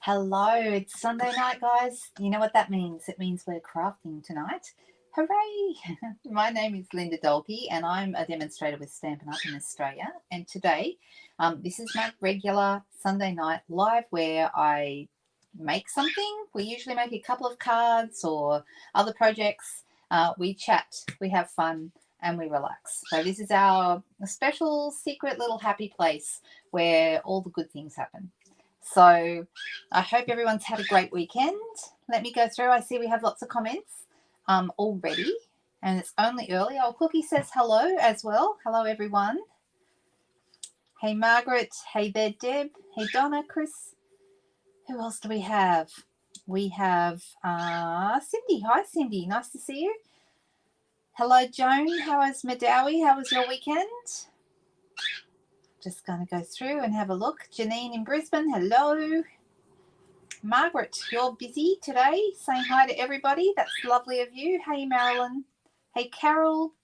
Hello, it's Sunday night, guys. You know what that means? It means we're crafting tonight. Hooray! My name is Linda Dolke, and I'm a demonstrator with Stampin Up in Australia. And today, this is my regular Sunday night live where I make something. We usually make a couple of cards or other projects. We chat, we have fun, and we relax. So this is our special, secret little happy place where all the good things happen. So I hope everyone's had a great weekend. Let me go through. I see we have lots of comments already, and it's only early. Oh, Cookie says hello as well. Hello, everyone. Hey, Margaret. Hey there, Deb. Hey, Donna, Chris. Who else do we have? We have Cindy. Hi, Cindy. Nice to see you. Hello, Joan. How is Madawi? How was your weekend? Just going to go through and have a look. Janine in Brisbane. Hello. Margaret, you're busy today saying hi to everybody. That's lovely of you. Hey, Marilyn. Hey, Carol.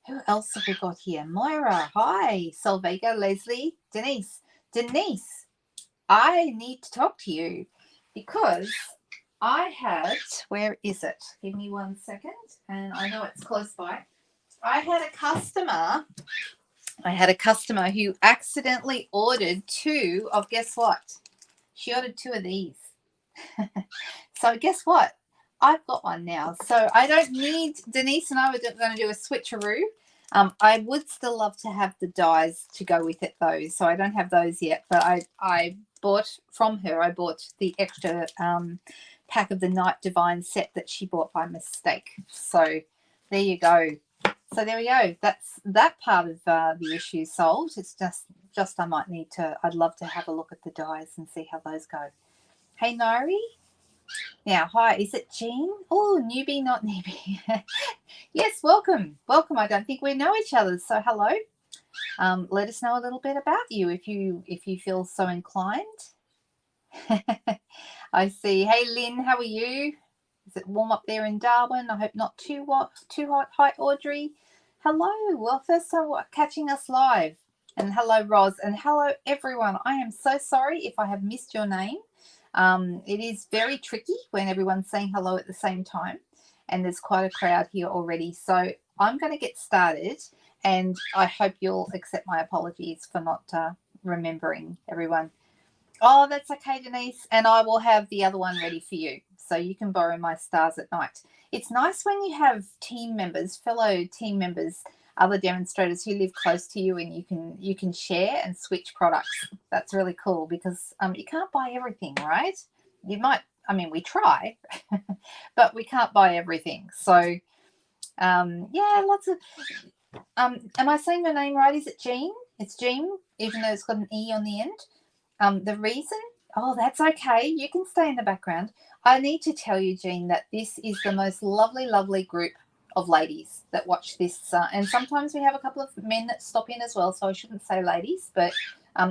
Who else have we got here? Moira. Hi. Solvega, Leslie, Denise. Denise, I need to talk to you because I had, where is it? Give me 1 second. And I know it's close by. I had a customer who accidentally ordered two of, guess what? She ordered two of these. So guess what? I've got one now. So I don't need, Denise and I were going to do a switcheroo. I would still love to have the dies to go with it though. So I don't have those yet. But I bought from her, I bought the extra pack of the Night Divine set that she bought by mistake. So there you go. So there we go. That's that part of the issue solved. It's just I might need to, I'd love to have a look at the dies and see how those go. Hey, Nari. Now, hi, is it Jean? Oh, newbie, not newbie. Yes, welcome. Welcome. I don't think we know each other, so hello. Let us know a little bit about you if you feel so inclined. I see. Hey, Lynn, how are you? Is it warm up there in Darwin? I hope not too hot. Hi, Audrey. Hello. Well, first time catching us live. And hello, Roz. And hello, everyone. I am so sorry if I have missed your name. It is very tricky when everyone's saying hello at the same time. And there's quite a crowd here already. So I'm going to get started. And I hope you'll accept my apologies for not remembering everyone. Oh, that's okay, Denise. And I will have the other one ready for you. So you can borrow my stars at night. It's nice when you have team members, fellow team members, other demonstrators who live close to you, and you can share and switch products. That's really cool because you can't buy everything, right? You might, I mean, we try, but we can't buy everything. So yeah, lots of. Am I saying your name right? Is it Jean? It's Jean, even though it's got an E on the end. The reason, oh, that's okay. You can stay in the background. I need to tell you, Jean, that this is the most lovely, lovely group of ladies that watch this. And sometimes we have a couple of men that stop in as well, so I shouldn't say ladies, but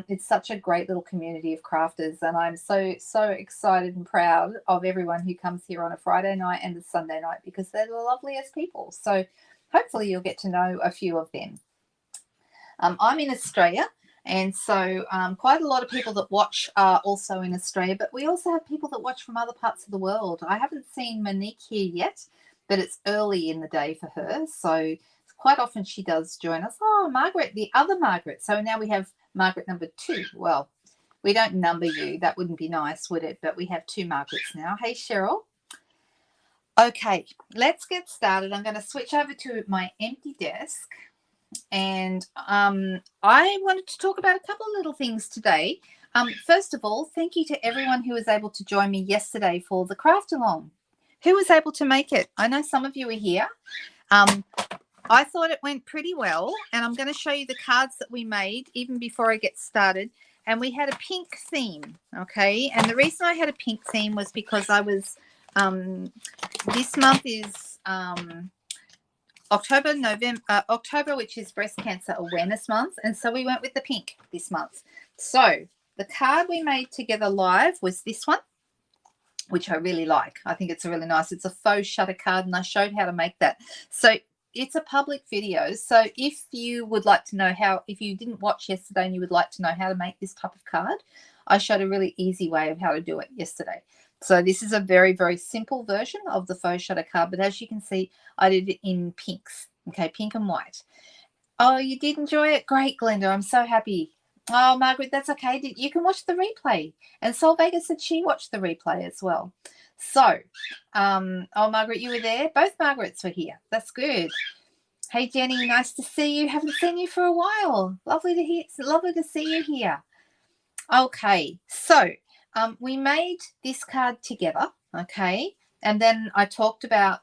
it's such a great little community of crafters. And I'm so, so excited and proud of everyone who comes here on a Friday night and a Sunday night because they're the loveliest people. So hopefully you'll get to know a few of them. I'm in Australia. And so quite a lot of people that watch are also in Australia, but we also have people that watch from other parts of the world. I haven't seen Monique here yet, but it's early in the day for her. So quite often she does join us. Oh, Margaret, the other Margaret. So now we have Margaret number 2. Well, we don't number you. That wouldn't be nice, would it? But we have 2 Margarets now. Hey, Cheryl. Okay, let's get started. I'm going to switch over to my empty desk. And I wanted to talk about a couple of little things today. First of all, thank you to everyone who was able to join me yesterday for the craft along. Who was able to make it? I know some of you were here. I thought it went pretty well, and I'm going to show you the cards that we made even before I get started. And we had a pink theme, okay? And the reason I had a pink theme was because I was, this month is October, which is Breast Cancer Awareness Month. And so we went with the pink this month. So the card we made together live was this one, which I really like. I think it's a really nice, it's a faux shutter card, and I showed how to make that. So it's a public video. So if you would like to know how, if you didn't watch yesterday and you would like to know how to make this type of card, I showed a really easy way of how to do it yesterday. So this is a very, very simple version of the faux shutter card, but as you can see, I did it in pinks, okay, pink and white. Oh, you did enjoy it? Great, Glenda. I'm so happy. Oh, Margaret, that's okay. You can watch the replay. And Sol Vega said she watched the replay as well. So, oh, Margaret, you were there? Both Margarets were here. That's good. Hey, Jenny, nice to see you. Haven't seen you for a while. Lovely to hear. It's lovely to see you here. Okay, so we made this card together, okay? And then I talked about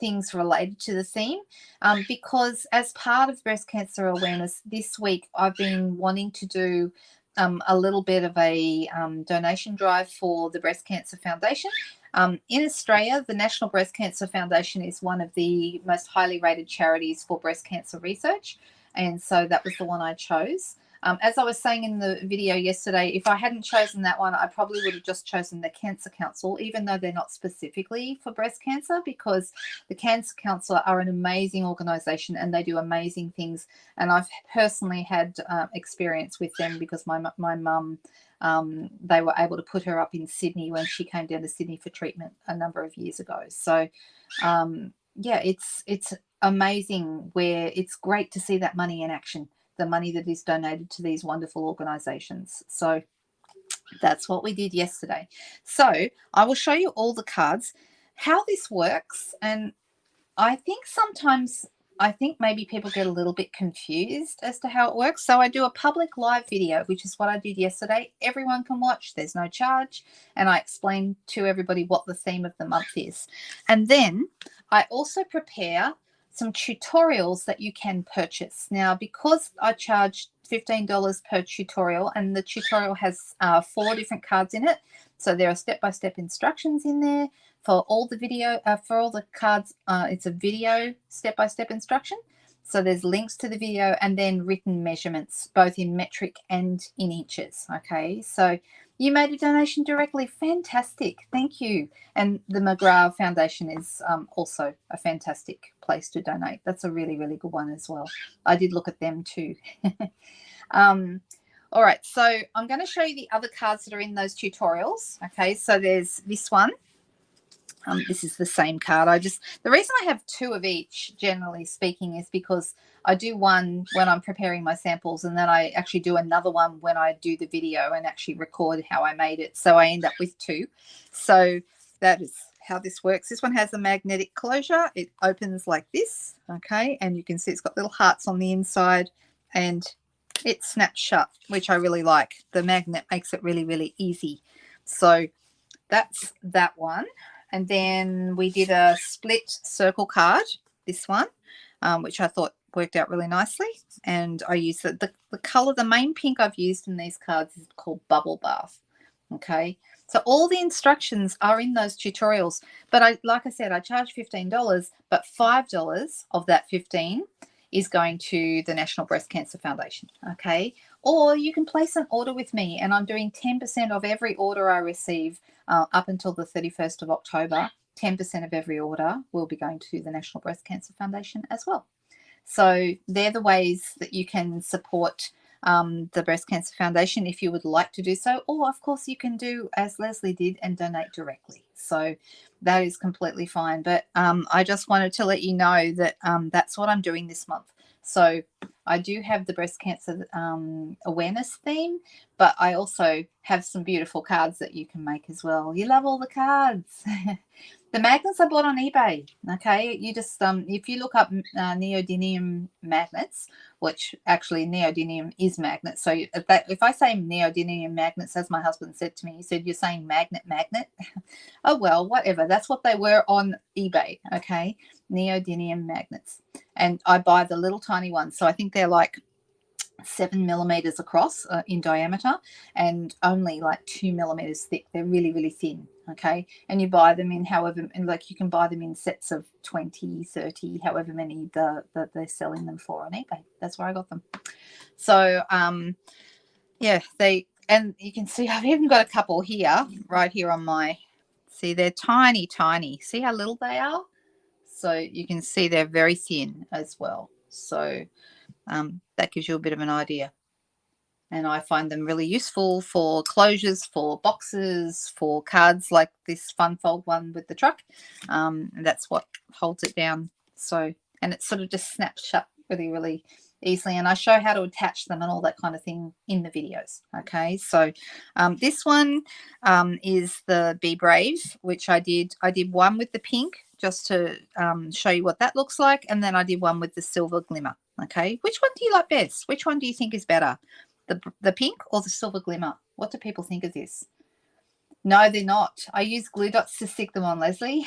things related to the theme because as part of breast cancer awareness this week, I've been wanting to do a little bit of a donation drive for the Breast Cancer Foundation. In Australia, the National Breast Cancer Foundation is one of the most highly rated charities for breast cancer research. And so that was the one I chose. As I was saying in the video yesterday, if I hadn't chosen that one, I probably would have just chosen the Cancer Council, even though they're not specifically for breast cancer, because the Cancer Council are an amazing organisation and they do amazing things. And I've personally had experience with them because my mum, they were able to put her up in Sydney when she came down to Sydney for treatment a number of years ago. So, yeah, it's amazing where it's great to see that money in action. The money that is donated to these wonderful organizations. So that's what we did yesterday. So I will show you all the cards, how this works. And I think sometimes, maybe people get a little bit confused as to how it works. So I do a public live video, which is what I did yesterday. Everyone can watch. There's no charge. And I explain to everybody what the theme of the month is. And then I also prepare some tutorials that you can purchase. Now, because I charge $15 per tutorial, and the tutorial has 4 different cards in it, so there are step-by-step instructions in there for all the video, for all the cards. It's a video step-by-step instruction. So there's links to the video and then written measurements, both in metric and in inches. Okay, so you made a donation directly. Fantastic. Thank you. And the McGrath Foundation is also a fantastic place to donate. That's a really, really good one as well. I did look at them too. All right, so I'm going to show you the other cards that are in those tutorials. Okay, so there's this one. This is the same card. The reason I have 2 of each, generally speaking, is because I do one when I'm preparing my samples, and then I actually do another one when I do the video and actually record how I made it. So I end up with 2. So that is how this works. This one has a magnetic closure. It opens like this, okay? And you can see it's got little hearts on the inside, and it snaps shut, which I really like. The magnet makes it really, really easy. So that's that one. And then we did a split circle card, this one, which I thought worked out really nicely. And I used the color, the main pink I've used in these cards is called Bubble Bath. Okay, so all the instructions are in those tutorials. But like I said, I charge $15, but $5 of that $15 is going to the National Breast Cancer Foundation. Okay, or you can place an order with me, and I'm doing 10% of every order I receive up until the 31st of October. 10% of every order will be going to the National Breast Cancer Foundation as well. So they're the ways that you can support the Breast Cancer Foundation if you would like to do so. Or, of course, you can do as Leslie did and donate directly. So that is completely fine. But I just wanted to let you know that that's what I'm doing this month. So I do have the breast cancer awareness theme, but I also have some beautiful cards that you can make as well. You love all the cards. The magnets I bought on eBay. Okay, you just if you look up neodymium magnets, which actually neodymium is magnet. So if I say neodymium magnets, as my husband said to me, he said, "You're saying magnet." Oh well, whatever. That's what they were on eBay. Okay, neodymium magnets, and I buy the little tiny ones. So I think they're like 7 millimeters across in diameter and only like 2 millimeters thick. They're really, really thin. Okay, and you buy them in however, and like you can buy them in sets of 20, 30, however many that they're selling them for on eBay. That's where I got them. So yeah, and you can see I've even got a couple here, right here on my, see, they're tiny, tiny. See how little they are? So you can see they're very thin as well. So that gives you a bit of an idea. And I find them really useful for closures, for boxes, for cards like this fun fold one with the truck. And that's what holds it down. So, and it sort of just snaps shut really, really easily. And I show how to attach them and all that kind of thing in the videos. Okay, so this one is the Be Brave, which I did one with the pink just to show you what that looks like. And then I did one with the silver glimmer. Okay, which one do you like best? Which one do you think is better? The pink or the silver glimmer? What do people think of this? No, they're not. I use glue dots to stick them on, Leslie.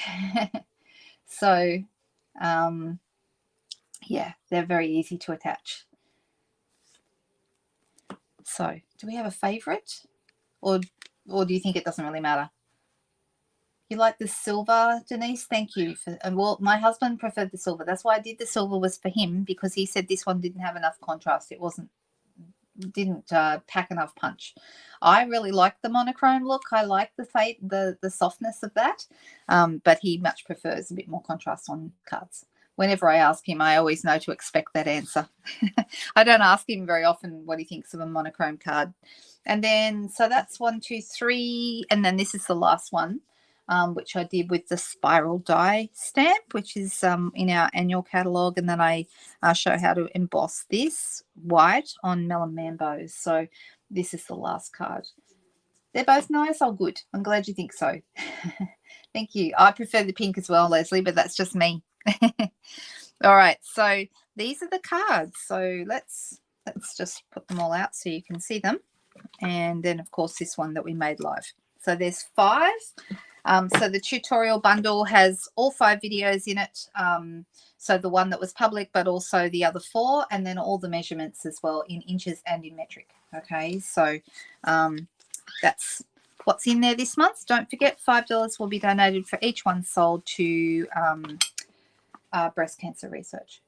So, yeah, they're very easy to attach. So, do we have a favorite? Or do you think it doesn't really matter? You like the silver, Denise? Thank you. Well, my husband preferred the silver. That's why I did the silver, was for him, because he said this one didn't have enough contrast. It didn't pack enough punch. I really like the monochrome look. I like the softness of that, but he much prefers a bit more contrast on cards. Whenever I ask him, I always know to expect that answer. I don't ask him very often what he thinks of a monochrome card. And then, so that's 1, 2, 3, and then this is the last one, which I did with the spiral die stamp, which is in our annual catalogue. And then I show how to emboss this white on Melon Mambos. So this is the last card. They're both nice. Oh, good. I'm glad you think so. Thank you. I prefer the pink as well, Leslie, but that's just me. All right. So these are the cards. So let's just put them all out so you can see them. And then, of course, this one that we made live. So there's 5. So the tutorial bundle has all 5 videos in it. So the one that was public, but also the other 4, and then all the measurements as well in inches and in metric. Okay, so that's what's in there this month. Don't forget, $5 will be donated for each one sold to breast cancer research.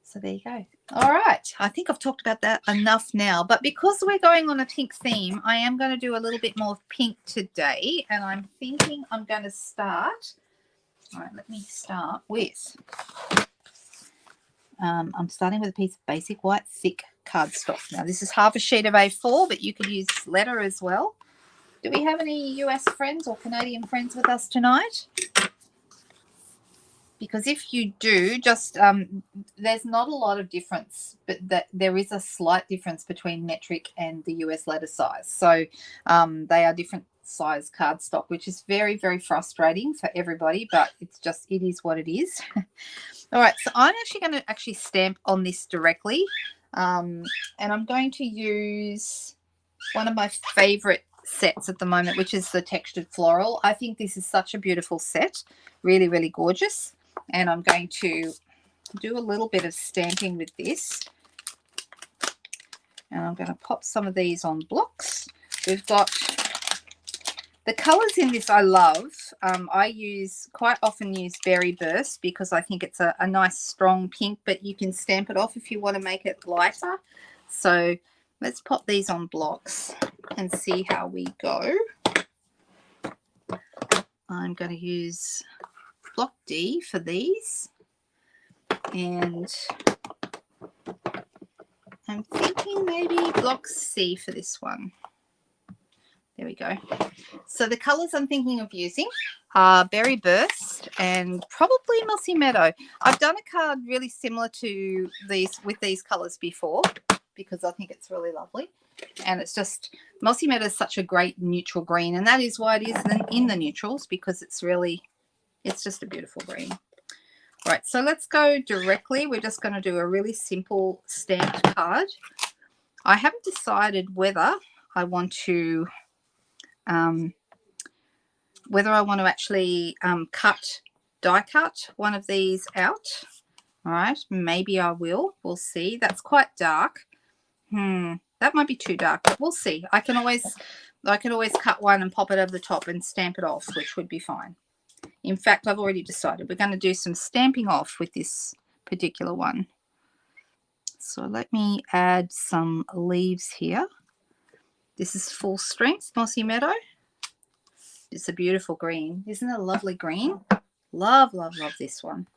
So there you go. All right. I think I've talked about that enough now. But because we're going on a pink theme, I am going to do a little bit more pink today. And I'm thinking I'm going to start. All right, let me start with. I'm starting with a piece of basic white thick cardstock. Now, this is half a sheet of A4, but you could use letter as well. Do we have any US friends or Canadian friends with us tonight? Because if you do, just there's not a lot of difference, but there is a slight difference between metric and the US letter size. So they are different size cardstock, which is very, very frustrating for everybody, but it is what it is. All right, so I'm actually going to stamp on this directly, and I'm going to use one of my favorite sets at the moment, which is the textured floral. I think this is such a beautiful set, really, really gorgeous. And I'm going to do a little bit of stamping with this. And I'm going to pop some of these on blocks. We've got the colours in this I love. I quite often use Berry Burst because I think it's a nice strong pink, but you can stamp it off if you want to make it lighter. So let's pop these on blocks and see how we go. I'm going to use block D for these, and I'm thinking maybe block C for this one. There we go. So the colours I'm thinking of using are Berry Burst and probably Mossy Meadow. I've done a card really similar to these with these colours before because I think it's really lovely. And it's just, Mossy Meadow is such a great neutral green, and that is why it is in the neutrals, because it's just a beautiful green. All right, so let's go directly. We're just going to do a really simple stamped card. I haven't decided whether I want to actually die cut one of these out. All right, maybe I will. We'll see. That's quite dark. That might be too dark, but we'll see. I can always cut one and pop it over the top and stamp it off, which would be fine. In fact, I've already decided we're going to do some stamping off with this particular one. So let me add some leaves here. This is full strength Mossy Meadow. It's a beautiful green. Isn't it a lovely green? Love, love, love this one.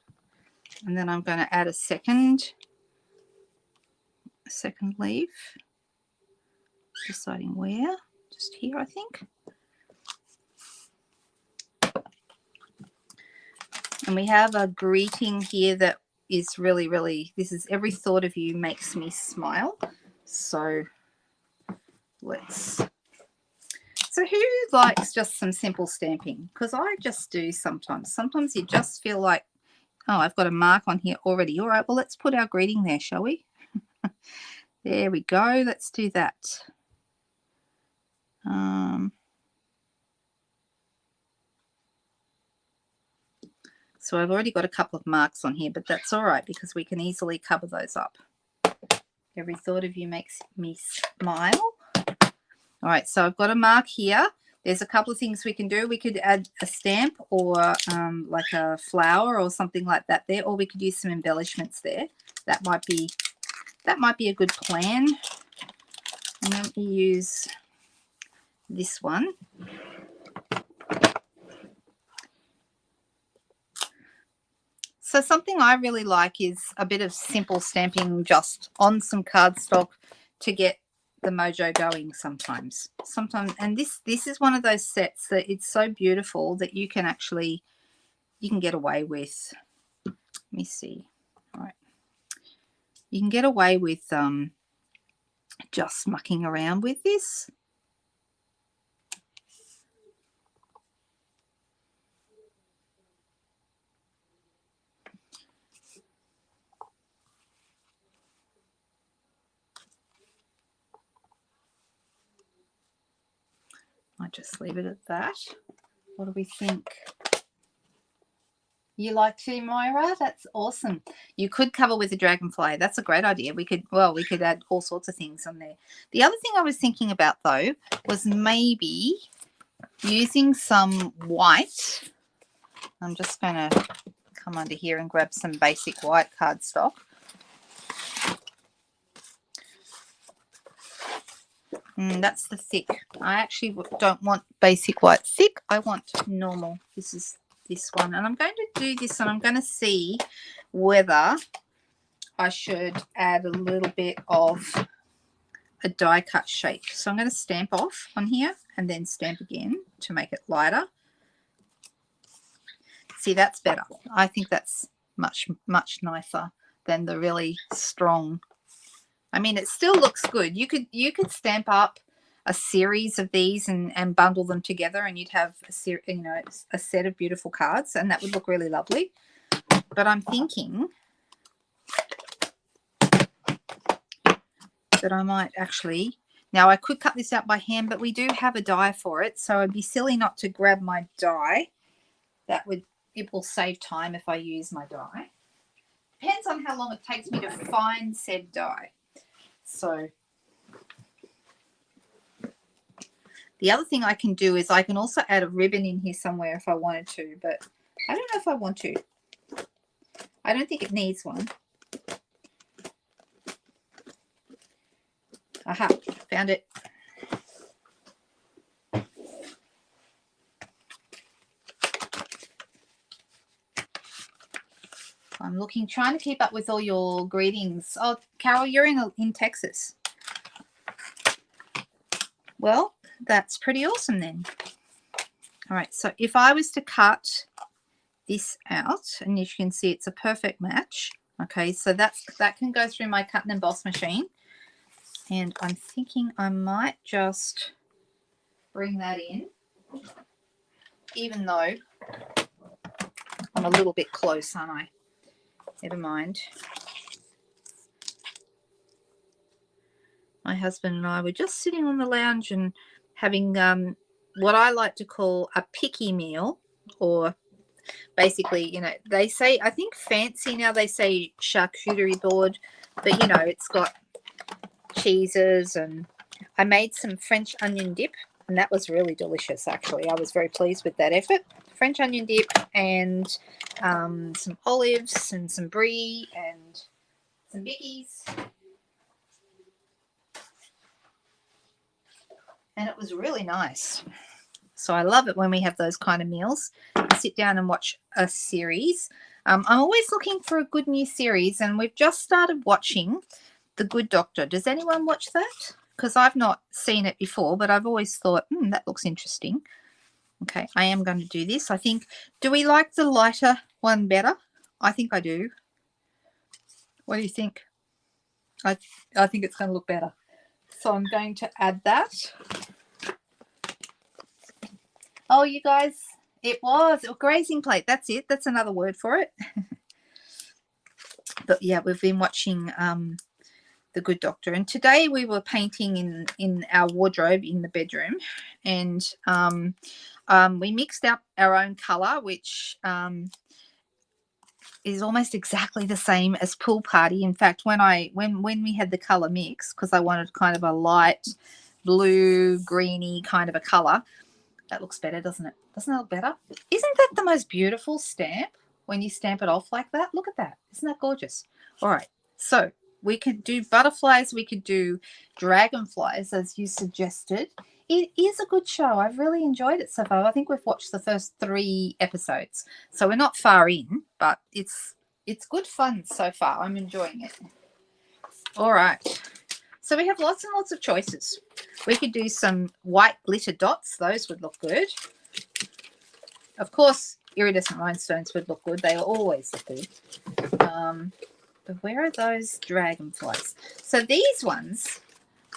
And then I'm going to add a second leaf. deciding where. Just here, I think. And we have a greeting here that is really, really, this is every thought of you makes me smile. So let's, so who likes just some simple stamping? Because I just do sometimes. Sometimes you just feel like, oh, I've got a mark on here already. All right, well, let's put our greeting there, shall we? There we go. Let's do that. So I've already got a couple of marks on here, but that's all right because we can easily cover those up. Every thought of you makes me smile. All right, so I've got a mark here. There's a couple of things we can do. We could add a stamp or like a flower or something like that there, or we could use some embellishments there. That might be a good plan. And let me use this one. So something I really like is a bit of simple stamping just on some cardstock to get the mojo going sometimes. And this is one of those sets that it's so beautiful that you can actually, you can get away with, let me see. All right. You can get away with just mucking around with this. I just leave it at that. What do we think? You like to, Moira? That's awesome. You could cover with a dragonfly. That's a great idea. We could add all sorts of things on there. The other thing I was thinking about though was maybe using some white. I'm just going to come under here and grab some basic white cardstock. That's the thick. I actually don't want basic white thick. I want normal. This is this one. And I'm going to do this and I'm going to see whether I should add a little bit of a die cut shape. So I'm going to stamp off on here and then stamp again to make it lighter. See, that's better. I think that's much, much nicer than the really strong. I mean, it still looks good. You could stamp up a series of these and bundle them together, and you'd have a set of beautiful cards, and that would look really lovely. But I'm thinking that I might actually, now I could cut this out by hand, but we do have a die for it, so I'd be silly not to grab my die. It will save time if I use my die. Depends on how long it takes me to find said die. So the other thing I can do is I can also add a ribbon in here somewhere if I wanted to, but I don't know if I want to. I don't think it needs one. Aha, found it. I'm looking, trying to keep up with all your greetings. Oh, Carol, you're in Texas. Well, that's pretty awesome then. All right, so if I was to cut this out, and you can see it's a perfect match. Okay, so that can go through my cut and emboss machine. And I'm thinking I might just bring that in, even though I'm a little bit close, aren't I? Never mind. My husband and I were just sitting on the lounge and having what I like to call a picky meal, or basically, you know, they say, I think fancy now they say charcuterie board, but you know, it's got cheeses, and I made some French onion dip, and that was really delicious actually. I was very pleased with that effort. French onion dip and some olives and some brie and some biggies. And it was really nice. So I love it when we have those kind of meals. I sit down and watch a series. I'm always looking for a good new series, and we've just started watching The Good Doctor. Does anyone watch that? because I've not seen it before, but I've always thought, that looks interesting. Okay, I am going to do this. I think, do we like the lighter one better? I think I do. What do you think? I think it's going to look better. So I'm going to add that. Oh, you guys, it was a grazing plate. That's it. That's another word for it. But yeah, we've been watching The Good Doctor, and today we were painting in our wardrobe in the bedroom, and we mixed up our own color, which is almost exactly the same as Pool Party. In fact, when we had the color mix, because I wanted kind of a light blue greeny kind of a color, that looks better, doesn't it? Doesn't that look better? Isn't that the most beautiful stamp when you stamp it off like that? Look at that. Isn't that gorgeous? All right, so we could do butterflies, we could do dragonflies as you suggested. It is a good show. I've really enjoyed it so far. I think we've watched the first 3 episodes, so we're not far in, but it's good fun so far. I'm enjoying it. All right, so we have lots and lots of choices. We could do some white glitter dots. Those would look good. Of course, iridescent rhinestones would look good. They always look good. But where are those dragonflies? So these ones,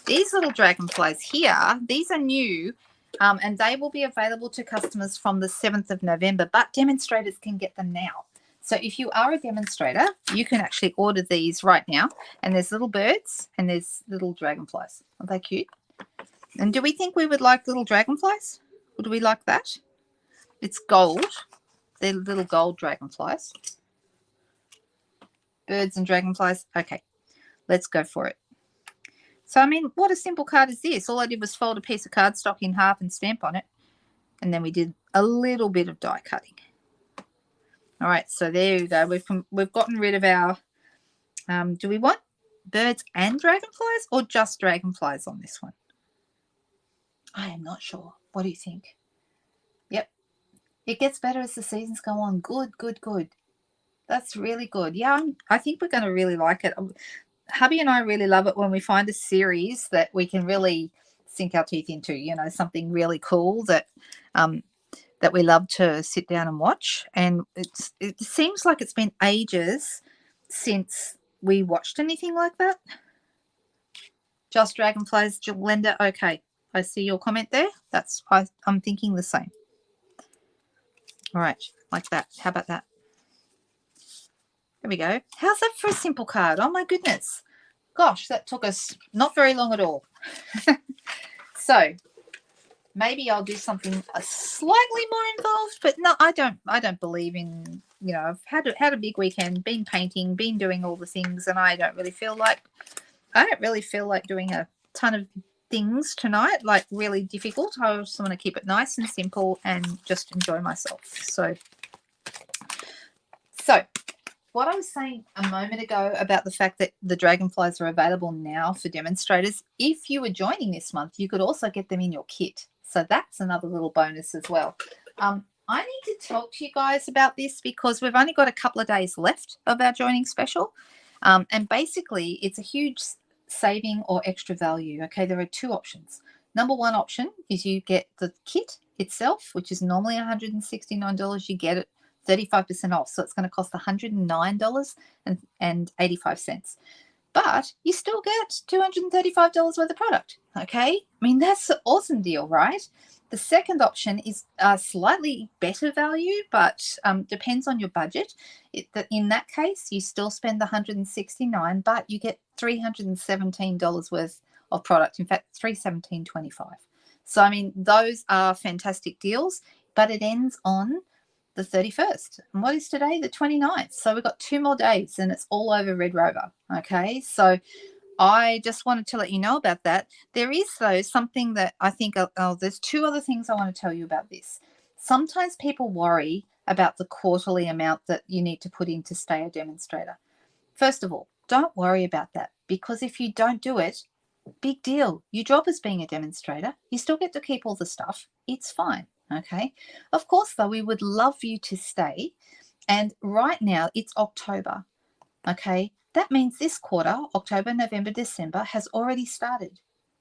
these little dragonflies here, these are new, and they will be available to customers from the 7th of November, but demonstrators can get them now. So if you are a demonstrator, you can actually order these right now. And there's little birds and there's little dragonflies. Aren't they cute? And do we think we would like little dragonflies? Would we like that? It's gold. They're little gold dragonflies. Birds and dragonflies. Okay, let's go for it. So, I mean, what a simple card is this? All I did was fold a piece of cardstock in half and stamp on it. And then we did a little bit of die cutting. All right, so there you go. We've gotten rid of our, do we want birds and dragonflies or just dragonflies on this one? I am not sure. What do you think? Yep. It gets better as the seasons go on. Good, good, good. That's really good. Yeah, I think we're going to really like it. Hubby and I really love it when we find a series that we can really sink our teeth into, you know, something really cool that that we love to sit down and watch. And it seems like it's been ages since we watched anything like that. Just dragonflies, Glenda. Okay, I see your comment there. I'm thinking the same. All right, like that. How about that? There we go. How's that for a simple card? Oh my goodness. Gosh, that took us not very long at all. So maybe I'll do something slightly more involved, but no, I don't believe in, you know, I've had a big weekend, been painting, been doing all the things, and I don't really feel like doing a ton of things tonight, like really difficult. I just want to keep it nice and simple and just enjoy myself. So what I was saying a moment ago about the fact that the dragonflies are available now for demonstrators, if you were joining this month, you could also get them in your kit. So that's another little bonus as well. I need to talk to you guys about this because we've only got a couple of days left of our joining special. And basically, it's a huge saving or extra value. Okay, there are 2 options. Number 1 option is you get the kit itself, which is normally $169. You get it 35% off, so it's going to cost $109.85. But you still get $235 worth of product. Okay, I mean, that's an awesome deal, right? The second option is a slightly better value, but depends on your budget. In that case, you still spend the $169, but you get $317 worth of product. In fact, $317.25. So, I mean, those are fantastic deals, but it ends on the 31st. And what is today? The 29th. So we've got 2 more days and it's all over Red Rover. Okay, so I just wanted to let you know about that. There is, though, something that I think, there's 2 other things I want to tell you about this. Sometimes people worry about the quarterly amount that you need to put in to stay a demonstrator. First of all, don't worry about that, because if you don't do it, big deal. You drop as being a demonstrator. You still get to keep all the stuff. It's fine. Okay. Of course, though, we would love you to stay. And right now it's October. Okay. That means this quarter, October, November, December, has already started.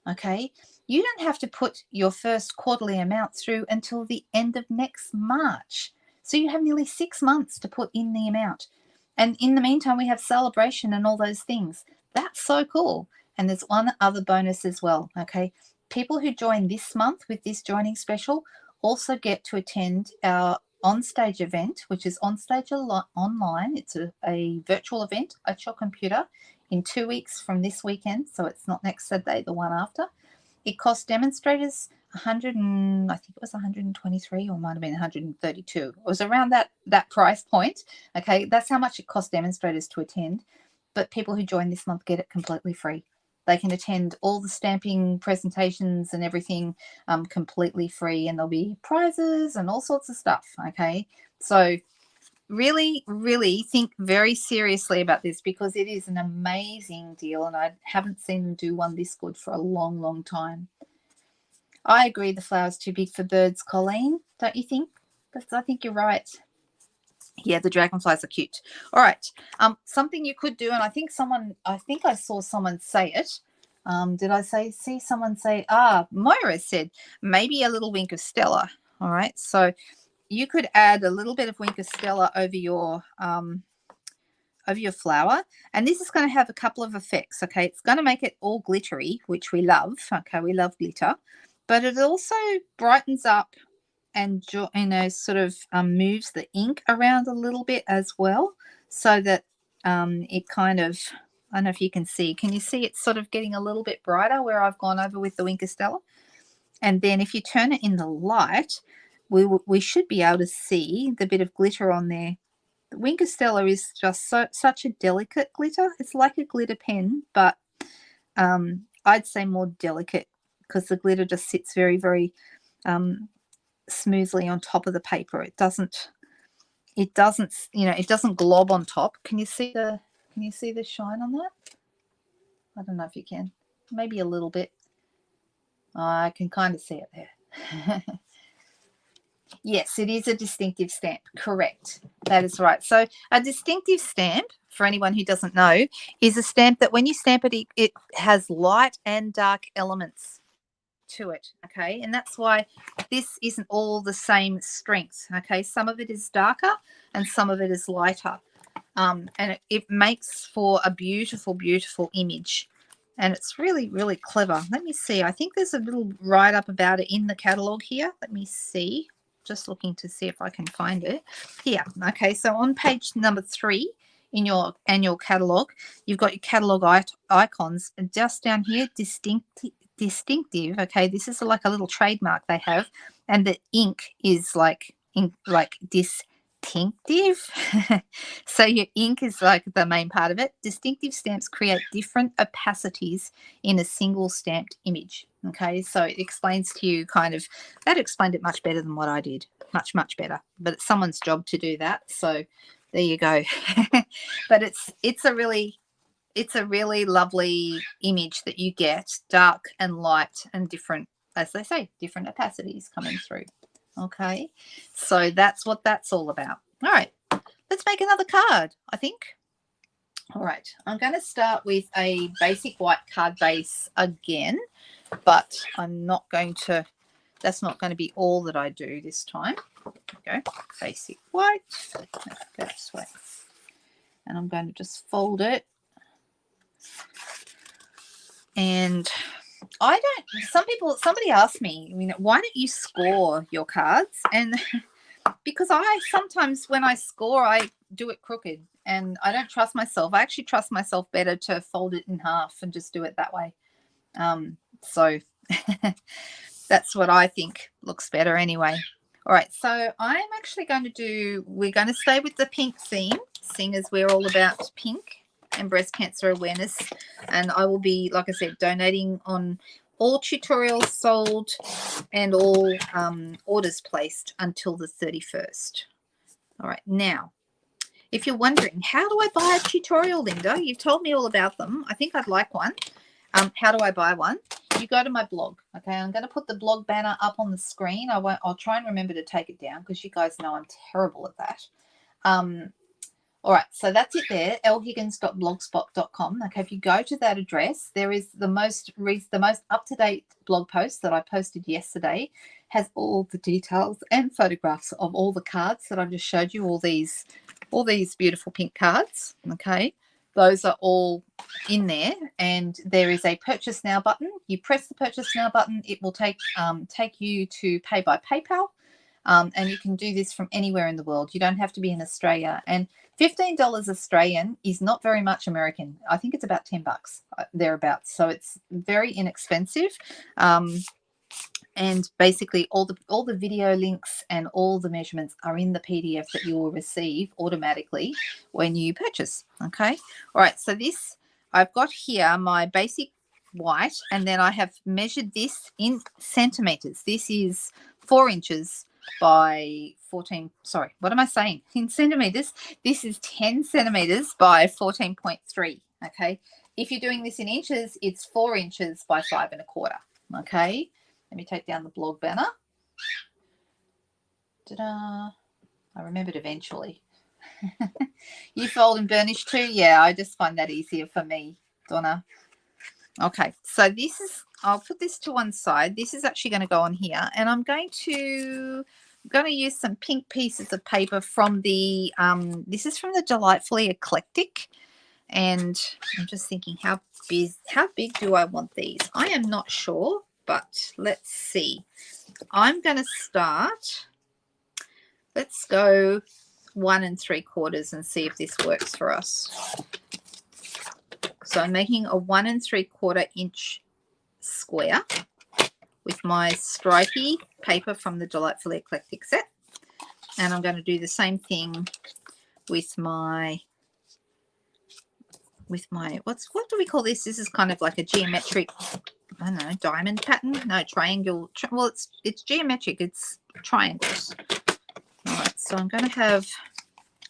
Okay, you don't have to put your first quarterly amount through until the end of next March. So you have nearly 6 months to put in the amount. And in the meantime, we have celebration and all those things. That's so cool. And there's one other bonus as well. Okay, people who join this month with this joining special also get to attend our on-stage event, which is on-stage online. It's a virtual event at your computer in 2 weeks from this weekend. So it's not next Saturday, the one after. It cost demonstrators 100 and I think it was 123 or might have been 132. It was around that price point. Okay, that's how much it cost demonstrators to attend. But people who join this month get it completely free. They can attend all the stamping presentations and everything completely free, and there'll be prizes and all sorts of stuff. Okay, so really, really think very seriously about this because it is an amazing deal, and I haven't seen them do one this good for a long, long time. I agree the flower's too big for birds, Colleen. Don't you think? I think you're right. Yeah, the dragonflies are cute. All right. Something you could do, and I think I saw someone say it. Did I see someone say, Moira said, maybe a little wink of Stella. All right. So you could add a little bit of wink of Stella over your flower, and this is going to have a couple of effects. Okay, it's going to make it all glittery, which we love. Okay, we love glitter, but it also brightens up and sort of moves the ink around a little bit as well, so that it kind of, I don't know if you can see. Can you see it's sort of getting a little bit brighter where I've gone over with the wink of Stella? And then if you turn it in the light, we should be able to see the bit of glitter on there. The wink of Stella is just such a delicate glitter. It's like a glitter pen, but I'd say more delicate because the glitter just sits very, very smoothly on top of the paper. It doesn't glob on top. Can you see the shine on that? I don't know if you can. Maybe a little bit. I can kind of see it there. Yes, it is a distinctive stamp. Correct. That is right. So a distinctive stamp, for anyone who doesn't know, is a stamp that when you stamp it, it has light and dark elements to it. Okay, and that's why this isn't all the same strength. Okay, some of it is darker and some of it is lighter, and it makes for a beautiful, beautiful image. And it's really, really clever. Let me see. I think there's a little write-up about it in the catalogue here. Let me see. Just looking to see if I can find it. Here. Okay, so on page number 3 in your annual catalogue, you've got your catalogue icons. And just down here, distinctive. Okay, this is like a little trademark they have. And the ink is like distinctive. So your ink is like the main part of it. Distinctive stamps create different opacities in a single stamped image. Okay, so it explains to you that explained it much better than what I did. Much, much better. But it's someone's job to do that. So there you go. But it's a really lovely image that you get, dark and light and different, as they say, different opacities coming through. Okay, so that's what that's all about. All right, let's make another card, I think. All right, I'm going to start with a basic white card base again, but I'm not going to, that's not going to be all that I do this time. There we go, basic white. Let's go this way. And I'm going to just fold it. And somebody asked me, why don't you score your cards? And because I sometimes when I score, I do it crooked and I don't trust myself. I actually trust myself better to fold it in half and just do it that way. So that's what I think looks better anyway. All right, so I'm actually we're going to stay with the pink theme, seeing as we're all about pink and breast cancer awareness. And I will be, like I said, donating on all tutorials sold and all orders placed until the 31st. All right, now, if you're wondering, how do I buy a tutorial, Linda? You've told me all about them. I think I'd like one. How do I buy one? You go to my blog. Okay, I'm going to put the blog banner up on the screen. I'll try and remember to take it down because you guys know I'm terrible at that. All right, so that's it there, lhiggins.blogspot.com. Okay, if you go to that address, there is the most up-to-date blog post that I posted yesterday, has all the details and photographs of all the cards that I just showed you, all these beautiful pink cards. Okay, those are all in there, and there is a purchase now button. You press the purchase now button, it will take you to pay by PayPal. And you can do this from anywhere in the world. You don't have to be in Australia. And $15 Australian is not very much American. I think it's about $10 thereabouts. So it's very inexpensive. And basically all the video links and all the measurements are in the PDF that you will receive automatically when you purchase. Okay. All right. So this, I've got here my basic white, and then I have measured this in centimeters. This is 4 inches by 14, sorry, what am I saying? In centimeters, this is 10 centimeters by 14.3. Okay. If you're doing this in inches, it's 4 inches by 5 1/4. Okay. Let me take down the blog banner. Ta-da. I remembered eventually. You fold and burnish too? Yeah, I just find that easier for me, Donna. Okay, so this is, I'll put this to one side. This is actually going to go on here, and I'm going to use some pink pieces of paper from the, this is from the Delightfully Eclectic, and I'm just thinking how big do I want these? I am not sure, but let's see. I'm going to start, let's go 1 3/4 and see if this works for us. So I'm making a 1 3/4 inch square with my stripy paper from the Delightfully Eclectic set. And I'm going to do the same thing with my, what do we call this? This is kind of like a geometric, I don't know, diamond pattern. No, triangle. Well, it's geometric. It's triangles. All right, so I'm going to have,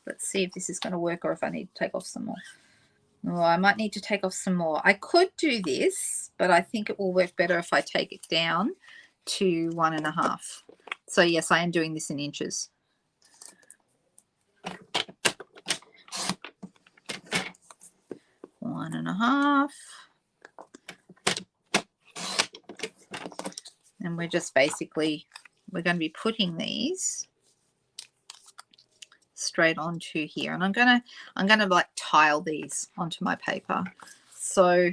let's see if this is going to work or if I need to take off some more. Oh, I might need to take off some more. I could do this, but I think it will work better if I take it down to 1 1/2. So yes, I am doing this in inches. One and a half. And we're just basically, we're going to be putting these straight onto here, and I'm gonna like tile these onto my paper. So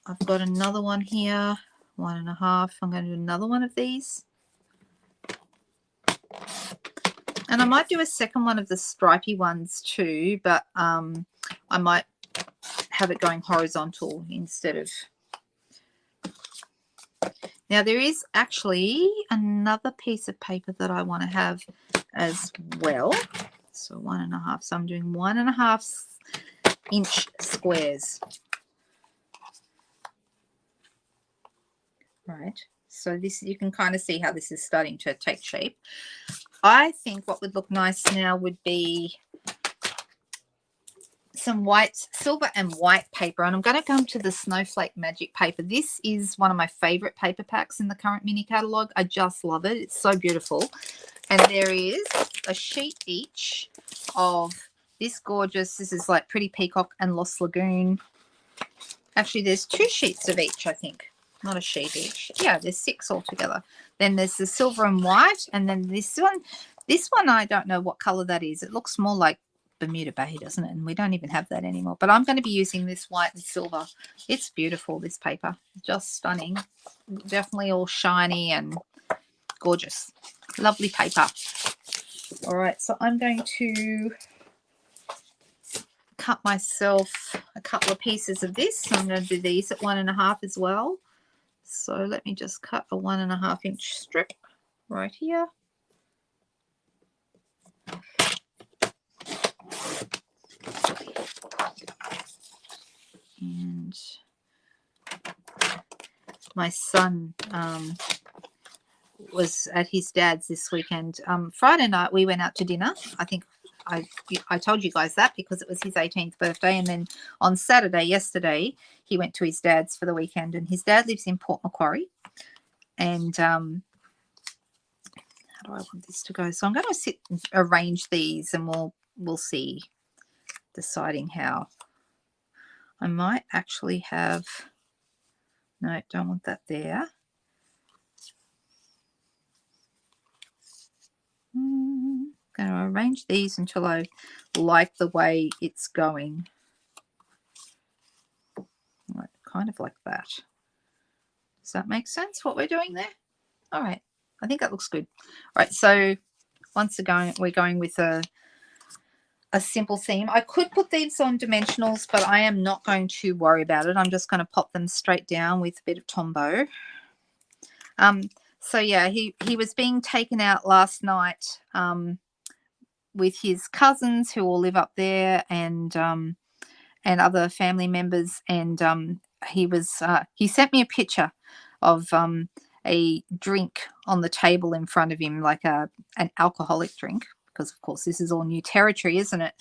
I've got another one here, 1 1/2. I'm going to do another one of these, and I might do a second one of the stripy ones too, but I might have it going horizontal instead of. Now there is actually another piece of paper that I want to have as well. So 1 1/2. So I'm doing 1 1/2 inch squares. Right. So this, you can kind of see how this is starting to take shape. I think what would look nice now would be some white, silver and white paper, and I'm going to come to the Snowflake Magic paper. This is one of my favorite paper packs in the current mini catalog. I just love it. It's so beautiful. And there is a sheet each of this gorgeous, this is like Pretty Peacock and Lost Lagoon. Actually, there's 2 sheets of each, I think. Not a sheet each. Yeah, there's 6 altogether. Then there's the silver and white, and then this one I don't know what color that is. It looks more like Bermuda Bay, doesn't it? And we don't even have that anymore. But I'm going to be using this white and silver. It's beautiful, this paper. Just stunning. Definitely all shiny and gorgeous. Lovely paper. All right, so I'm going to cut myself a couple of pieces of this. So I'm going to do these at 1 1/2 as well. So let me just cut a 1 1/2 inch strip right here. And my son was at his dad's this weekend. Friday night we went out to dinner. I think I told you guys that because it was his 18th birthday. And then on Saturday, yesterday, he went to his dad's for the weekend. And his dad lives in Port Macquarie. And how do I want this to go? So I'm going to sit and arrange these, and we'll see. deciding how. I might actually have, no, don't want that there. I'm going to arrange these until I like the way it's going. Kind of like that. Does that make sense, what we're doing there? All right. I think that looks good. All right. So once again, we're going with a simple theme. I could put these on dimensionals, but I am not going to worry about it. I'm just going to pop them straight down with a bit of Tombow. So yeah, he was being taken out last night with his cousins who all live up there, and other family members, and he sent me a picture of a drink on the table in front of him, like an alcoholic drink, because of course this is all new territory, isn't it?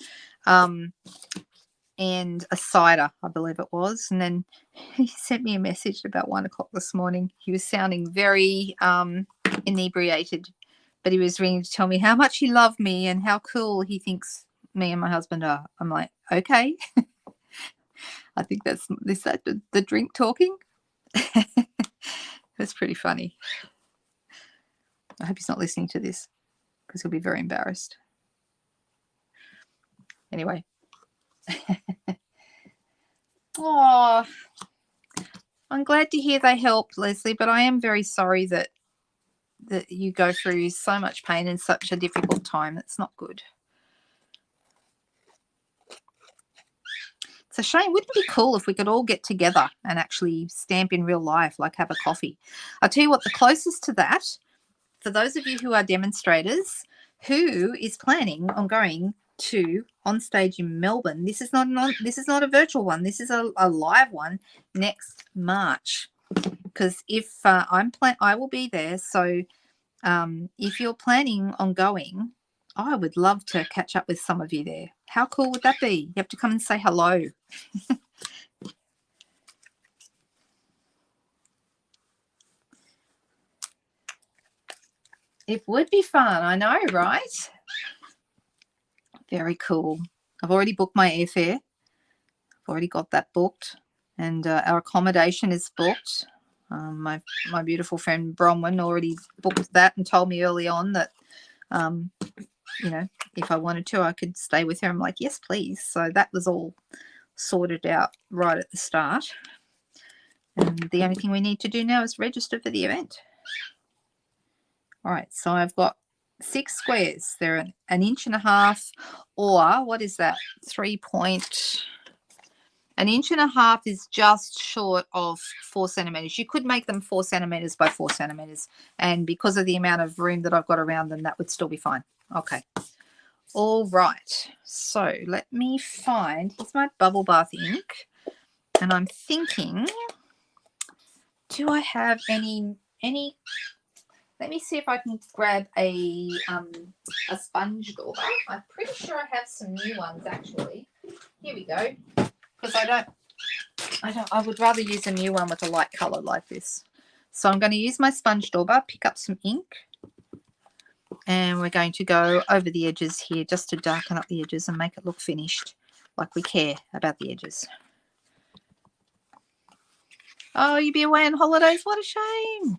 And a cider, I believe it was. And then he sent me a message about 1 o'clock this morning. He was sounding very inebriated, but he was ringing to tell me how much he loved me and how cool he thinks me and my husband are. I'm like, okay. I think is that the drink talking? That's pretty funny. I hope he's not listening to this, because he'll be very embarrassed. Anyway. Oh, I'm glad to hear they helped, Leslie, but I am very sorry that you go through so much pain in such a difficult time. It's not good. It's a shame. Wouldn't it be cool if we could all get together and actually stamp in real life, like have a coffee? I'll tell you what, the closest to that, for those of you who are demonstrators, who is planning on going to On Stage in Melbourne, this is not a virtual one. This is a live one next March. Because if I will be there. So if you're planning on going, I would love to catch up with some of you there. How cool would that be? You have to come and say hello. It would be fun. I know, right? Very cool. I've already booked my airfare. I've already got that booked. And our accommodation is booked. My beautiful friend Bronwyn already booked that and told me early on that, you know, if I wanted to, I could stay with her. I'm like, yes, please. So that was all sorted out right at the start. And the only thing we need to do now is register for the event. All right, so I've got 6 squares. They're 1.5 inches, or what is that? 1.5 inches is just short of 4 centimeters. You could make them 4 centimeters by 4 centimeters, and because of the amount of room that I've got around them, that would still be fine. Okay. All right. So let me find. Here's my bubble bath ink, and I'm thinking, do I have any? Let me see if I can grab a sponge dauber. I'm pretty sure I have some new ones actually. Here we go. Because I would rather use a new one with a light color like this. So I'm going to use my sponge dauber, pick up some ink, and we're going to go over the edges here just to darken up the edges and make it look finished, like we care about the edges. Oh, you'll be away on holidays? What a shame.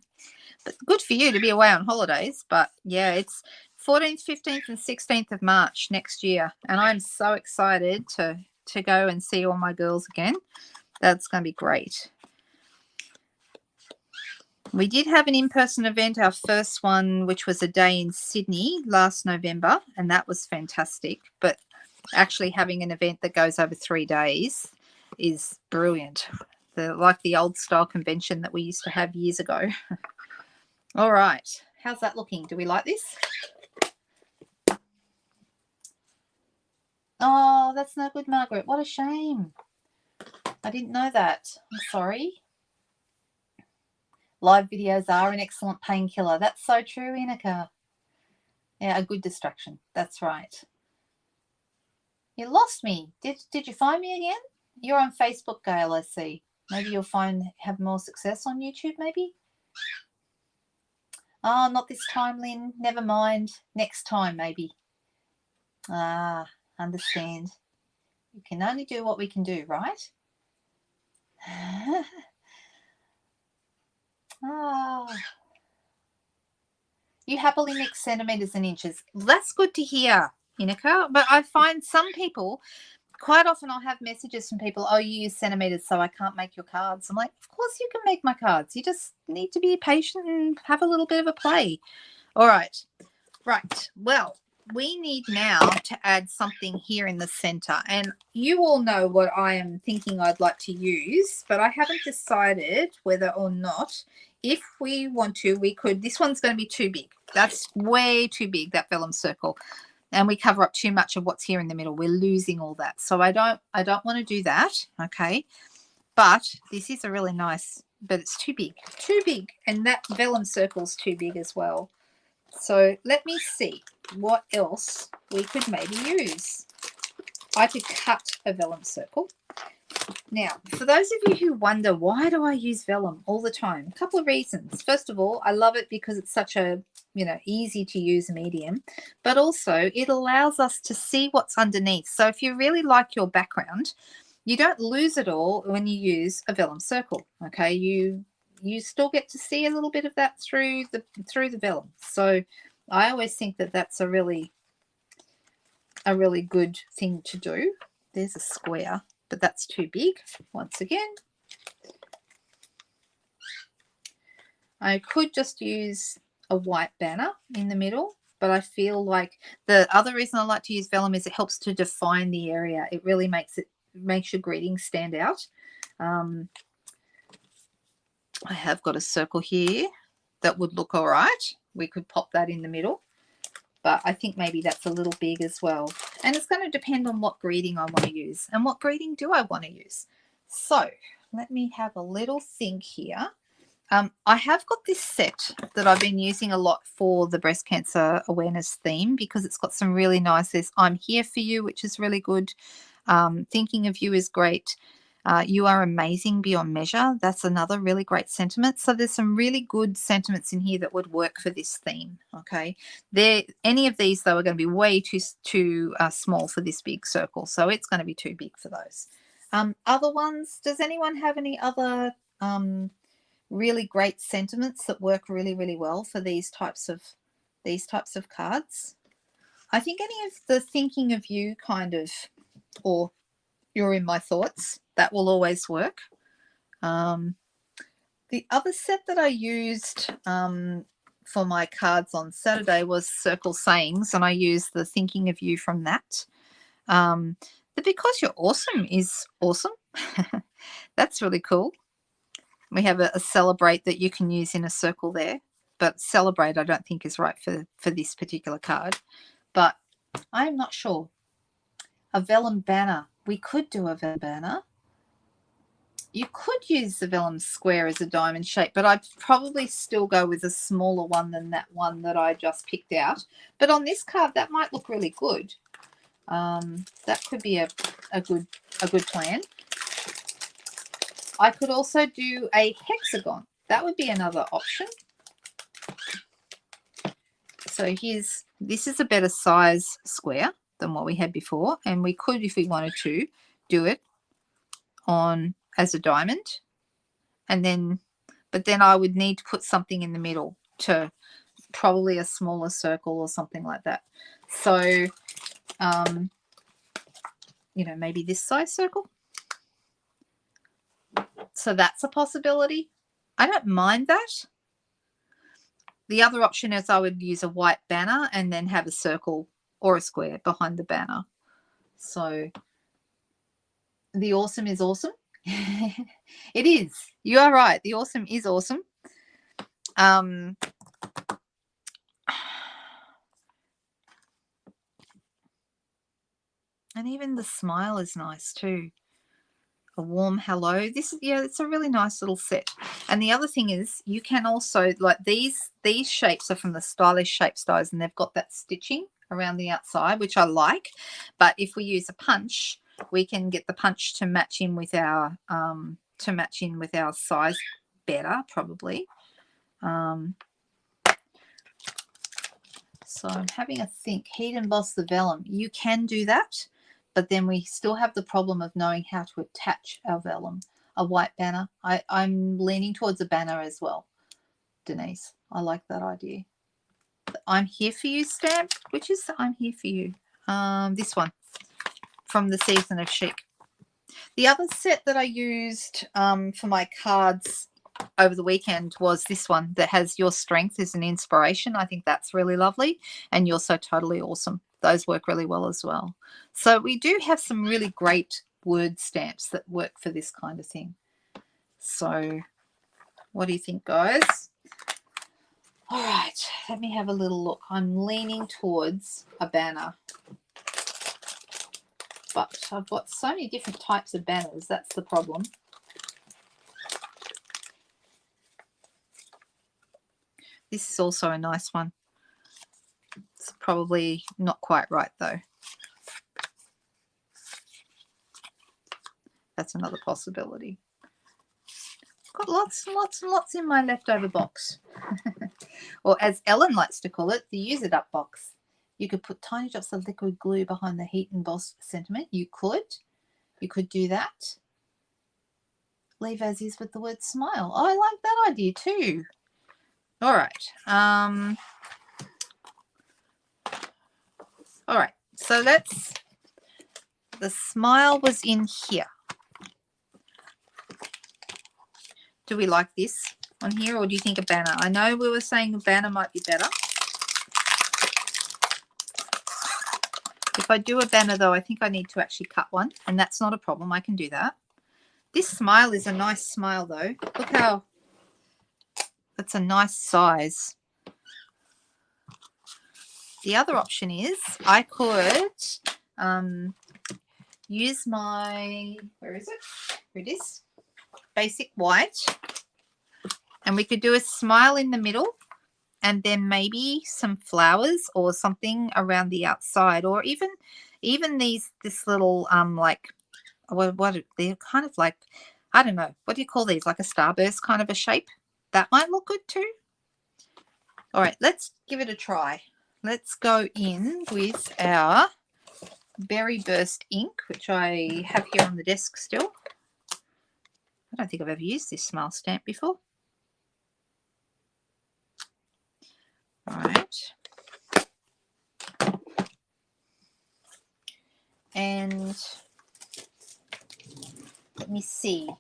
But good for you to be away on holidays. But yeah, it's 14th, 15th and 16th of March next year. And I'm so excited to go and see all my girls again. That's going to be great. We did have an in-person event, our first one, which was a day in Sydney last November, and that was fantastic. But actually having an event that goes over 3 days is brilliant. Like the old style convention that we used to have years ago. All right. How's that looking? Do we like this? Oh, that's no good, Margaret. What a shame. I didn't know that. I'm sorry. Live videos are an excellent painkiller. That's so true, Inika. Yeah, a good distraction. That's right. You lost me. Did you find me again? You're on Facebook, Gail, I see. Maybe you'll have more success on YouTube, maybe? Oh, not this time, Lynn. Never mind. Next time, maybe. Ah, understand. We can only do what we can do, right? Oh, you happily mix centimeters and inches. That's good to hear, Inika. But I find some people, quite often I'll have messages from people, oh, you use centimeters, so I can't make your cards. I'm like, of course you can make my cards. You just need to be patient and have a little bit of a play. All right. Right. Well, we need now to add something here in the center. And you all know what I am thinking I'd like to use, but I haven't decided whether or not, if we want to, we could. This one's going to be too big. That's way too big, that vellum circle. And we cover up too much of what's here in the middle. We're losing all that. So I don't want to do that. Okay. But this is a really nice, but it's too big. Too big. And that vellum circle's too big as well. So let me see what else we could maybe use. I could cut a vellum circle. Now, for those of you who wonder, why do I use vellum all the time? A couple of reasons. First of all, I love it because it's such a, easy to use medium, but also it allows us to see what's underneath. So if you really like your background, you don't lose it all when you use a vellum circle, okay? You still get to see a little bit of that through the vellum. So I always think that that's a really good thing to do. There's a square, but that's too big. Once again, I could just use a white banner in the middle, but I feel like the other reason I like to use vellum is it helps to define the area. It really makes your greetings stand out. I have got a circle here that would look all right. We could pop that in the middle, but I think maybe that's a little big as well. And it's going to depend on what greeting I want to use and what greeting do I want to use. So let me have a little think here. I have got this set that I've been using a lot for the breast cancer awareness theme because it's got some really nice, there's I'm here for you, which is really good. Thinking of you is great. You are amazing beyond measure. That's another really great sentiment. So there's some really good sentiments in here that would work for this theme. Okay, any of these though are going to be way too small for this big circle, so it's going to be too big for those. Other ones, does anyone have any other really great sentiments that work really, really well for these types of cards? I think any of the thinking of you kind of, or you're in my thoughts, that will always work. The other set that I used for my cards on Saturday was Circle Sayings, and I used the thinking of you from that. The because you're awesome is awesome. That's really cool. We have a celebrate that you can use in a circle there, but celebrate I don't think is right for this particular card, but I'm not sure. A vellum banner. We could do a vellum banner. You could use the vellum square as a diamond shape, but I'd probably still go with a smaller one than that one that I just picked out. But on this card, that might look really good. That could be a good plan. I could also do a hexagon. That would be another option. So this is a better size square than what we had before, and we could, if we wanted to, do it on as a diamond, and then, but then I would need to put something in the middle, to probably a smaller circle or something like that. So, maybe this size circle. So that's a possibility. I don't mind that. The other option is I would use a white banner and then have a circle or a square behind the banner. So the awesome is awesome. It is. You are right. The awesome is awesome. And even the smile is nice too. A warm hello. This is, it's a really nice little set. And the other thing is you can also, like these shapes are from the Stylish Shape Styles, and they've got that stitching around the outside, which I like. But if we use a punch, we can get the punch to match in with our size better, probably. So I'm having a think. Heat emboss the vellum. You can do that, but then we still have the problem of knowing how to attach our vellum. A white banner. I'm leaning towards a banner as well, Denise. I like that idea. I'm Here For You stamp. Which is the I'm Here For You? This one from the Season of Chic. The other set that I used for my cards over the weekend was this one that has Your Strength as an inspiration. I think that's really lovely, and You're So Totally Awesome. Those work really well as well. So we do have some really great word stamps that work for this kind of thing. So what do you think, guys? All right, let me have a little look. I'm leaning towards a banner, but I've got so many different types of banners. That's the problem. This is also a nice one. It's probably not quite right though. That's another possibility. Got lots and lots and lots in my leftover box. Or as Ellen likes to call it, the use it up box. You could put tiny drops of liquid glue behind the heat embossed sentiment. You could do that. Leave as is with the word smile. Oh, I like that idea too. All right. All right. So the smile was in here. Do we like this on here, or do you think a banner? I know we were saying a banner might be better. If I do a banner, though, I think I need to actually cut one, and that's not a problem. I can do that. This smile is a nice smile, though. Look how that's a nice size. The other option is I could use my, where is it? Here it is. Basic white, and we could do a smile in the middle, and then maybe some flowers or something around the outside, or even this little like what they're kind of like, I don't know, what do you call these, like a starburst kind of a shape. That might look good too. All right, let's give it a try. Let's go in with our Berry Burst ink, which I have here on the desk still. I don't think I've ever used this smile stamp before. All right. And let me see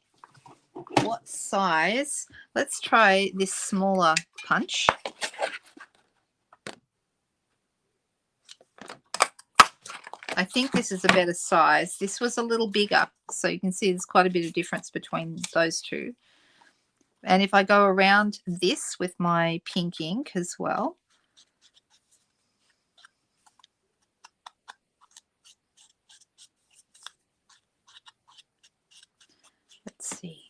what size. Let's try this smaller punch. I think this is a better size. This was a little bigger, so you can see there's quite a bit of difference between those two. And if I go around this with my pink ink as well, let's see.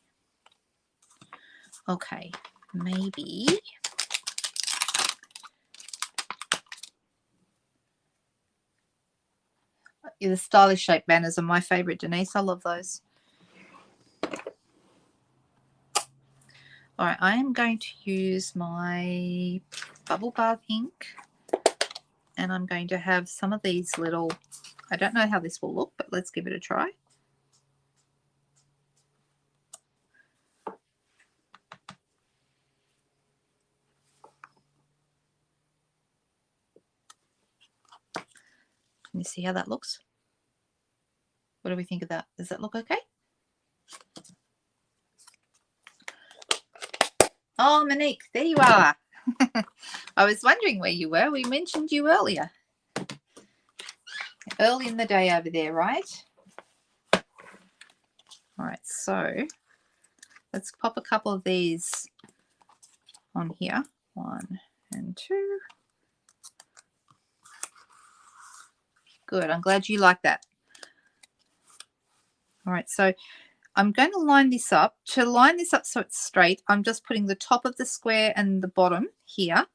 Okay, maybe the stylish shape banners are my favorite, Denise. I love those. All right, I am going to use my bubble bath ink, and I'm going to have some of these little, I don't know how this will look, but let's give it a try. Can you see how that looks? What do we think of that? Does that look okay? Oh, Monique, there you are. I was wondering where you were. We mentioned you earlier. Early in the day over there, right? All right, so let's pop a couple of these on here. 1 and 2. Good. I'm glad you like that. All right, so I'm going to line this up. To line this up so it's straight, I'm just putting the top of the square and the bottom here,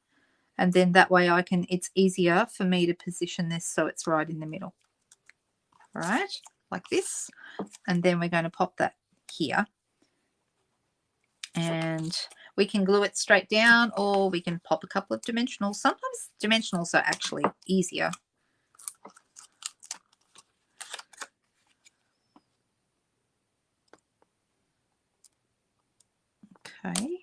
and then that way it's easier for me to position this so it's right in the middle. All right, like this. And then we're going to pop that here. And we can glue it straight down, or we can pop a couple of dimensionals. Sometimes dimensionals are actually easier. Okay.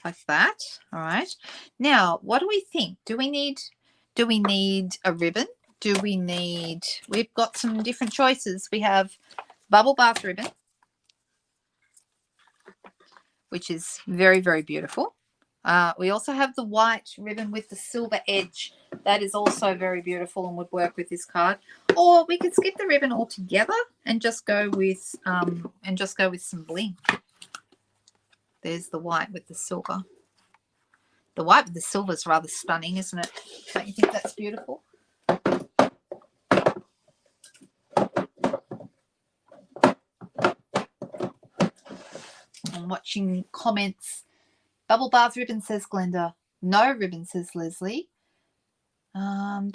Like that. All right. Now, what do we think? Do we need a ribbon? We've got some different choices. We have bubble bath ribbon, which is very, very beautiful. We also have the white ribbon with the silver edge. That is also very beautiful and would work with this card. Or we could skip the ribbon altogether and just go with some bling. There's the white with the silver. The white with the silver is rather stunning, isn't it? Don't you think that's beautiful? I'm watching comments. Bubble bath ribbon, says Glenda. No ribbon, says Leslie. You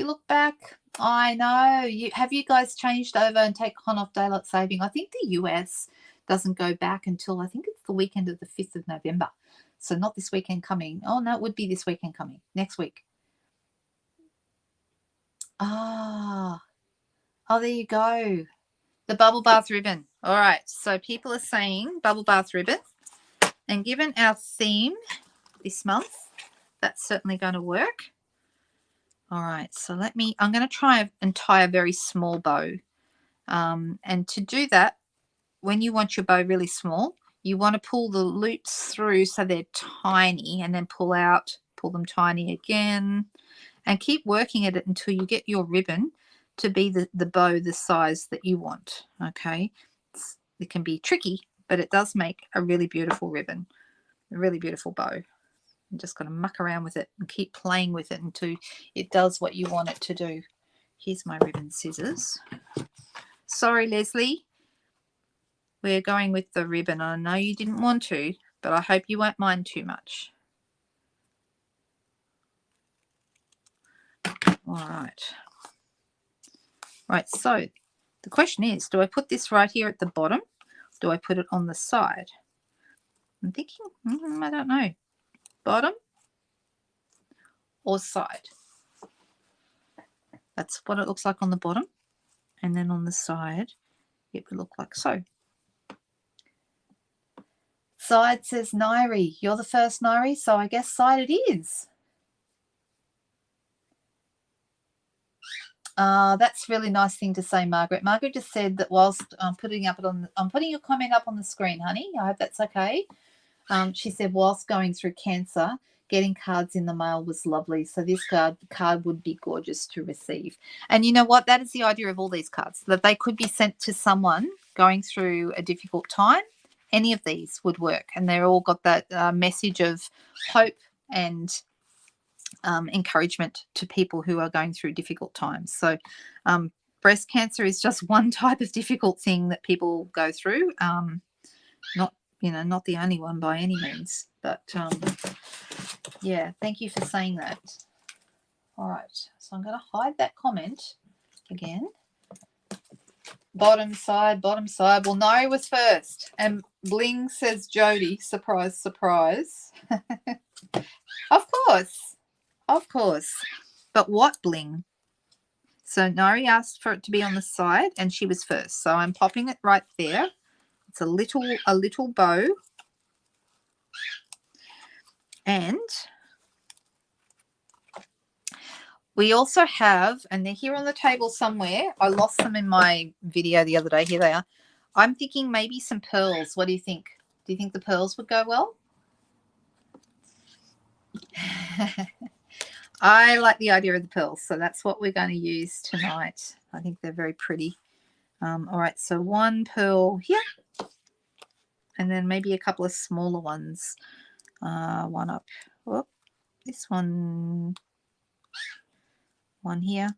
look back. I know. Have you guys changed over and taken off daylight saving? I think the US doesn't go back until I think it's the weekend of the 5th of November. So not this weekend coming. Oh, no, it would be this weekend coming. Next week. Oh, there you go. The bubble bath ribbon. All right. So people are saying bubble bath ribbon. And given our theme this month, that's certainly going to work. All right. So I'm going to try and tie a very small bow. And to do that, when you want your bow really small, you want to pull the loops through so they're tiny and then pull them tiny again and keep working at it until you get your ribbon to be the bow the size that you want. Okay. It can be tricky, but it does make a really beautiful ribbon, a really beautiful bow. I'm just going to muck around with it and keep playing with it until it does what you want it to do. Here's my ribbon scissors. Sorry, Leslie. We're going with the ribbon. I know you didn't want to, but I hope you won't mind too much. All right. Right, so the question is, do I put this right here at the bottom? Do I put it on the side? I'm thinking, I don't know. Bottom or side? That's what it looks like on the bottom. And then on the side, it would look like so. Side, says Nairi. You're the first, Nairi, so I guess side it is. That's a really nice thing to say, Margaret. Margaret just said that whilst I'm putting your comment up on the screen, honey. I hope that's okay. She said whilst going through cancer, getting cards in the mail was lovely. So this card would be gorgeous to receive. And you know what? That is the idea of all these cards, that they could be sent to someone going through a difficult time. Any of these would work. And they're all got that message of hope and encouragement to people who are going through difficult times. So breast cancer is just one type of difficult thing that people go through. Not the only one by any means, but yeah, thank you for saying that. All right, so I'm going to hide that comment again. Bottom side. Well, Nari was first, and bling, says Jody. Surprise, surprise. Of course. But what bling? So Nari asked for it to be on the side, and she was first. So I'm popping it right there. It's a little bow. And we also have, and they're here on the table somewhere. I lost them in my video the other day. Here they are. I'm thinking maybe some pearls. What do you think? Do you think the pearls would go well? I like the idea of the pearls, so that's what we're going to use tonight. I think they're very pretty. All right, so one pearl here, and then maybe a couple of smaller ones. One up. Whoop, this one here.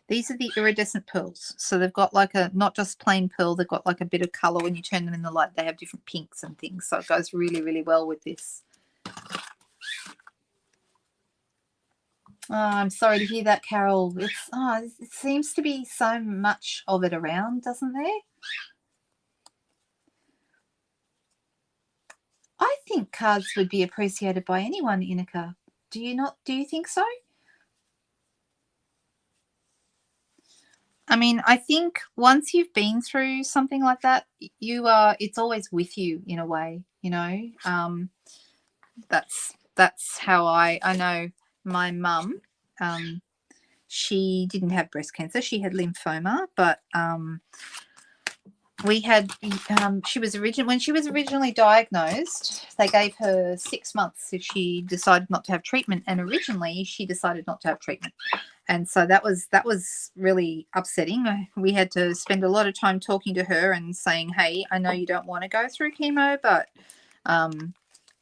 These are the iridescent pearls. So they've got like not just plain pearl, they've got like a bit of color. When you turn them in the light, they have different pinks and things. So it goes really, really well with this. Oh, I'm sorry to hear that, Carol. It seems to be so much of it around, doesn't there? I think cards would be appreciated by anyone, Inika. Do you not? Do you think so? I mean, I think once you've been through something like that, it's always with you in a way, you know. That's how I know my mum. She didn't have breast cancer. She had lymphoma, but we had she was when she was originally diagnosed, they gave her 6 months if she decided not to have treatment, and originally she decided not to have treatment. And so that was really upsetting. We had to spend a lot of time talking to her and saying, hey, I know you don't want to go through chemo, but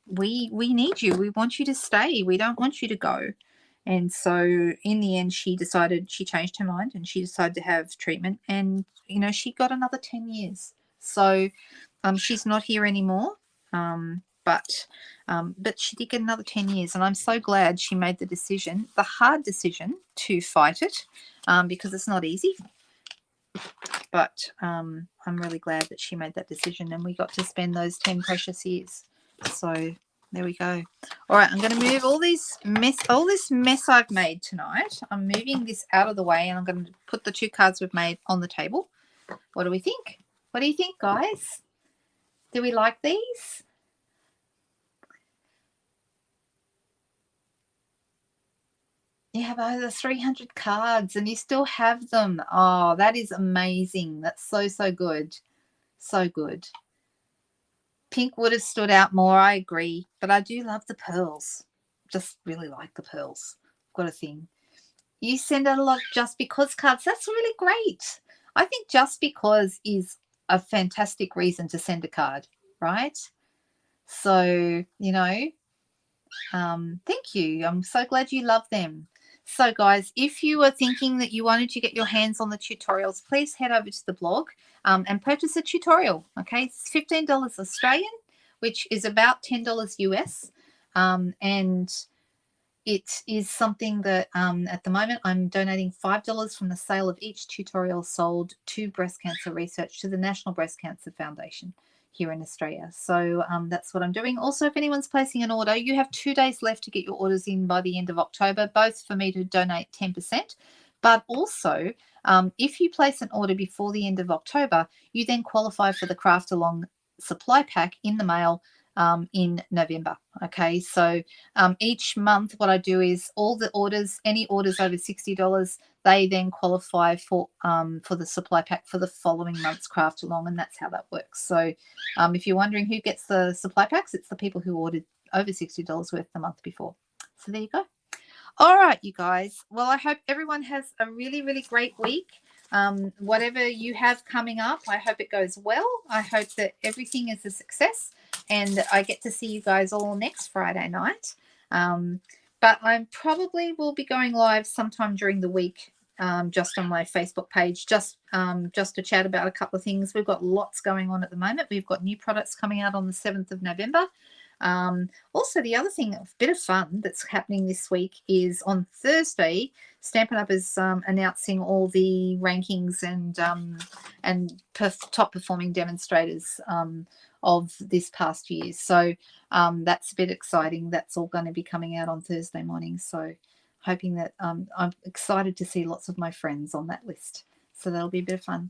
we need you. We want you to stay. We don't want you to go. And so in the end, she changed her mind and she decided to have treatment. And, you know, she got another 10 years. So she's not here anymore. But she did get another 10 years. And I'm so glad she made the hard decision to fight it, because it's not easy. But I'm really glad that she made that decision and we got to spend those 10 precious years. So there we go. All right, I'm going to move all this mess I've made tonight. I'm moving this out of the way and I'm going to put the 2 cards we've made on the table. What do we think? What do you think, guys? Do we like these? You have over 300 cards and you still have them. Oh, that is amazing. That's so, so good. So good. Pink would have stood out more, I agree. But I do love the pearls. Just really like the pearls. Got a thing. You send out a lot of just because cards. That's really great. I think just because is a fantastic reason to send a card, right? So, you know, thank you. I'm so glad you love them. So, guys, if you are thinking that you wanted to get your hands on the tutorials, please head over to the blog and purchase a tutorial. Okay, it's $15 Australian, which is about $10 US, and it is something that at the moment I'm donating $5 from the sale of each tutorial sold to breast cancer research to the National Breast Cancer Foundation here in Australia. So that's what I'm doing. Also, if anyone's placing an order, you have 2 days left to get your orders in by the end of October, both for me to donate 10%. But also, if you place an order before the end of October, you then qualify for the Craft Along supply pack in the mail in November. Okay, so each month what I do is all the orders, any orders over $60, they then qualify for the supply pack for the following month's Craft Along, and that's how that works. So if you're wondering who gets the supply packs, it's the people who ordered over $60 worth the month before. So there you go. All right, you guys. Well, I hope everyone has a really, really great week. Whatever you have coming up, I hope it goes well. I hope that everything is a success and I get to see you guys all next Friday night. But I probably will be going live sometime during the week, just on my Facebook page, just to chat about a couple of things. We've got lots going on at the moment. We've got new products coming out on the 7th of November. Also, the other thing, a bit of fun that's happening this week is on Thursday, Stampin' Up is announcing all the rankings and top performing demonstrators of this past year. So that's a bit exciting. That's all going to be coming out on Thursday morning. So hoping that I'm excited to see lots of my friends on that list. So that'll be a bit of fun.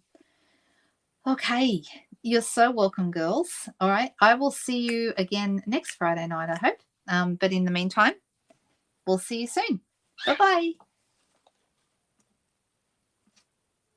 Okay, you're so welcome, girls. All right, I will see you again next Friday night, I hope. But in the meantime, we'll see you soon. Bye-bye.